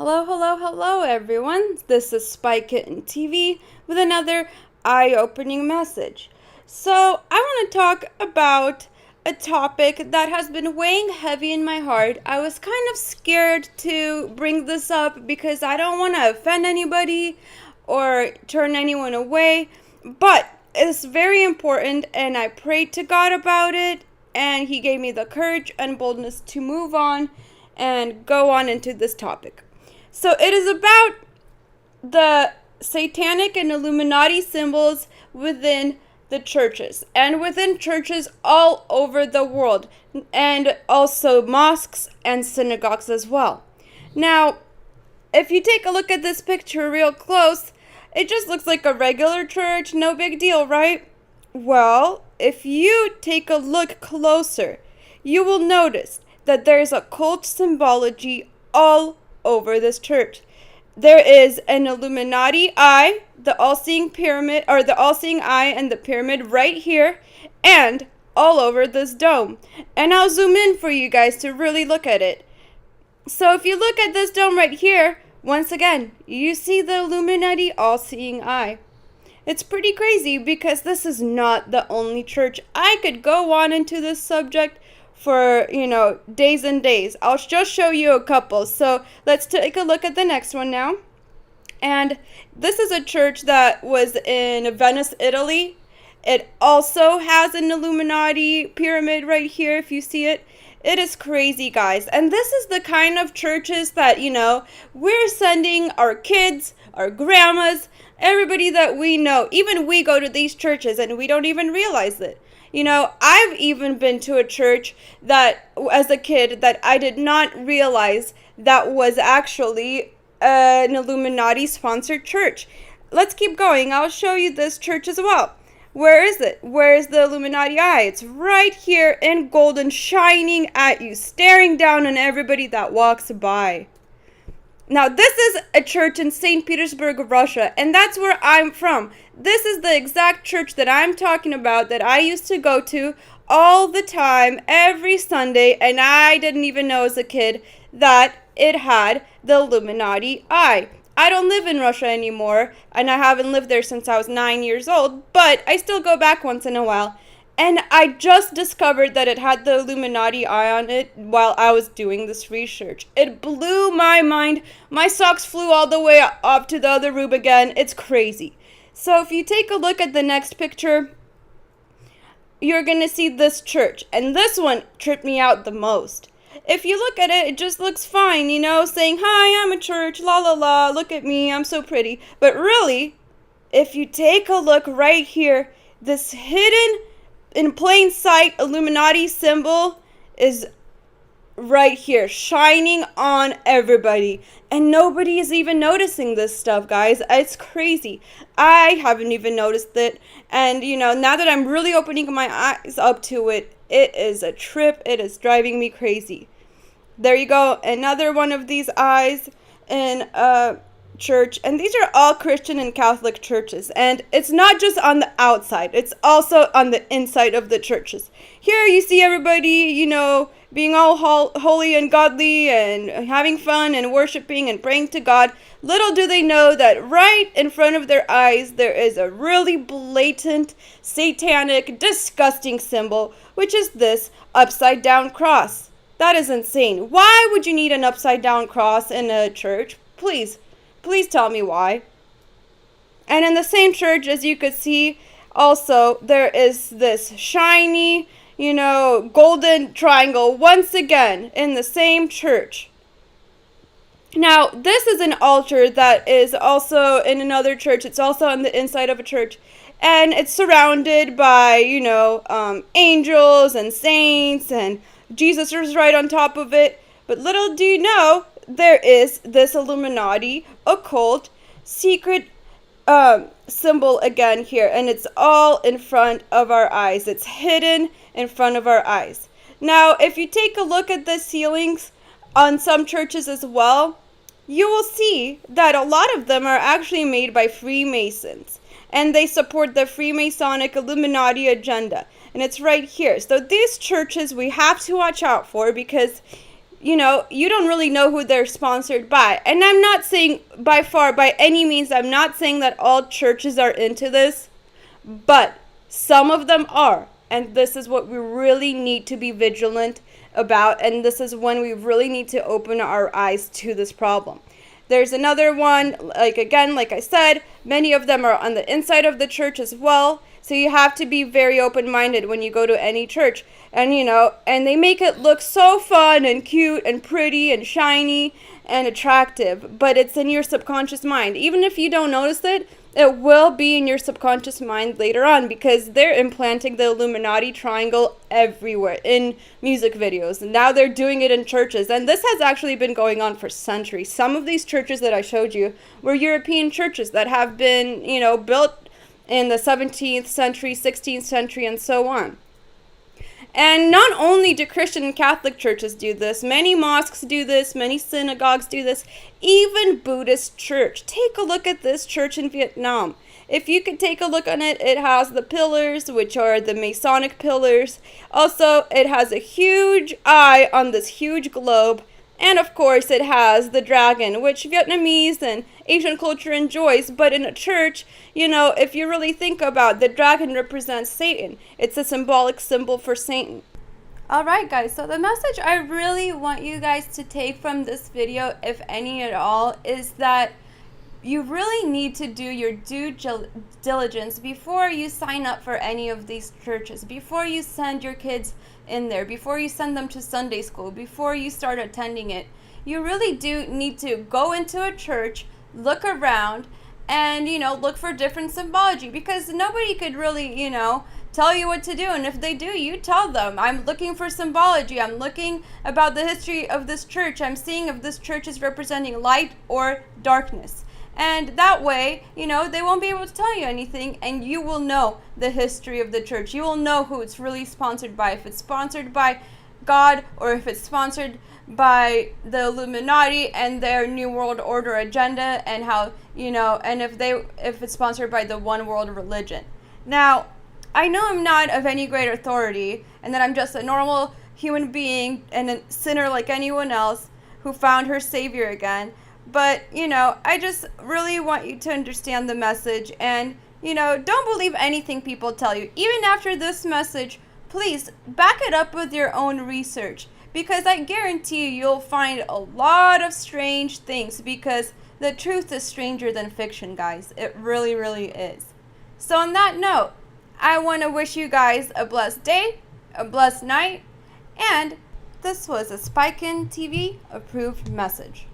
Hello, hello, hello, everyone. This is Spy Kitten TV with another eye-opening message. So, I want to talk about a topic that has been weighing heavy in my heart. I was kind of scared to bring this up because I don't want to offend anybody or turn anyone away, but it's very important, and I prayed to God about it, and He gave me the courage and boldness to move on and go on into this topic. So it is about the satanic and Illuminati symbols within the churches and within churches all over the world, and also mosques and synagogues as well. Now, if you take a look at this picture real close, it just looks like a regular church, no big deal, right? Well, if you take a look closer, you will notice that there's a cult symbology all over this church. There is an Illuminati eye, the all-seeing pyramid, or the all-seeing eye and the pyramid right here, and all over this dome. And I'll zoom in for you guys to really look at it. So if you look at this dome right here, once again, you see the Illuminati all-seeing eye. It's pretty crazy because this is not the only church. I could go on into this subject for, days and days. I'll just show you a couple. So let's take a look at the next one now. And this is a church that was in Venice, Italy. It also has an Illuminati pyramid right here, if you see it. It is crazy, guys. And this is the kind of churches that, we're sending our kids, our grandmas, everybody that we know. Even we go to these churches and we don't even realize it. I've even been to a church that, as a kid, that I did not realize that was actually an Illuminati-sponsored church. Let's keep going. I'll show you this church as well. Where is it? Where is the Illuminati eye? It's right here in golden, shining at you, staring down on everybody that walks by. Now, this is a church in St. Petersburg, Russia, and that's where I'm from. This is the exact church that I'm talking about that I used to go to all the time, every Sunday, and I didn't even know as a kid that it had the Illuminati eye. I don't live in Russia anymore, and I haven't lived there since I was 9 years old, but I still go back once in a while. And I just discovered that it had the Illuminati eye on it while I was doing this research. It blew my mind. My socks flew all the way up to the other room again. It's crazy. So if you take a look at the next picture, you're going to see this church. And this one tripped me out the most. If you look at it, it just looks fine, saying, "Hi, I'm a church, la la la, look at me, I'm so pretty." But really, if you take a look right here, this hidden, in plain sight, Illuminati symbol is right here, shining on everybody. And nobody is even noticing this stuff, guys. It's crazy. I haven't even noticed it. And, now that I'm really opening my eyes up to it, it is a trip. It is driving me crazy. There you go. Another one of these eyes in church, and these are all Christian and Catholic churches, and it's not just on the outside, it's also on the inside of the churches. Here you see everybody, being all holy and godly and having fun and worshiping and praying to God. Little do they know that right in front of their eyes there is a really blatant, satanic, disgusting symbol, which is this upside down cross. That is insane. Why would you need an upside down cross in a church? Please tell me why. And in the same church, as you could see, also, there is this shiny, golden triangle once again in the same church. Now, this is an altar that is also in another church. It's also on the inside of a church. And it's surrounded by, angels and saints, and Jesus is right on top of it. But little do you know, there is this Illuminati occult secret symbol again here, and it's all in front of our eyes. It's hidden in front of our eyes. Now, if you take a look at the ceilings on some churches as well, you will see that a lot of them are actually made by Freemasons, and they support the Freemasonic Illuminati agenda, and it's right here. So these churches we have to watch out for, because you don't really know who they're sponsored by. And I'm not saying by any means, I'm not saying that all churches are into this, but some of them are. And this is what we really need to be vigilant about. And this is when we really need to open our eyes to this problem. There's another one, like I said, many of them are on the inside of the church as well. So you have to be very open-minded when you go to any church. And, and they make it look so fun and cute and pretty and shiny and attractive. But it's in your subconscious mind. Even if you don't notice it, it will be in your subconscious mind later on, because they're implanting the Illuminati triangle everywhere in music videos. And now they're doing it in churches. And this has actually been going on for centuries. Some of these churches that I showed you were European churches that have been, built in the 17th century, 16th century, and so on. And not only do Christian and Catholic churches do this, many mosques do this, many synagogues do this, even Buddhist church. Take a look at this church in Vietnam. If you could take a look on it, it has the pillars, which are the Masonic pillars. Also, it has a huge eye on this huge globe. And of course, it has the dragon, which Vietnamese and Asian culture enjoys. But in a church, if you really think about it, the dragon represents Satan. It's a symbolic symbol for Satan. Alright guys, so the message I really want you guys to take from this video, if any at all, is that you really need to do your due diligence before you sign up for any of these churches, before you send your kids in there, before you send them to Sunday school, before you start attending it. You really do need to go into a church, look around, and look for different symbology, because nobody could really tell you what to do. And if they do, you tell them, I'm looking for symbology, I'm looking about the history of this church, I'm seeing if this church is representing light or darkness. And that way, they won't be able to tell you anything, and you will know the history of the church. You will know who it's really sponsored by, if it's sponsored by God or if it's sponsored by the Illuminati and their New World Order agenda, and how, and if it's sponsored by the one world religion. Now, I know I'm not of any great authority, and that I'm just a normal human being and a sinner like anyone else who found her savior again. But, I just really want you to understand the message, and, don't believe anything people tell you. Even after this message, please back it up with your own research, because I guarantee you'll find a lot of strange things, because the truth is stranger than fiction, guys. It really, really is. So on that note, I want to wish you guys a blessed day, a blessed night, and this was a Spiken TV approved message.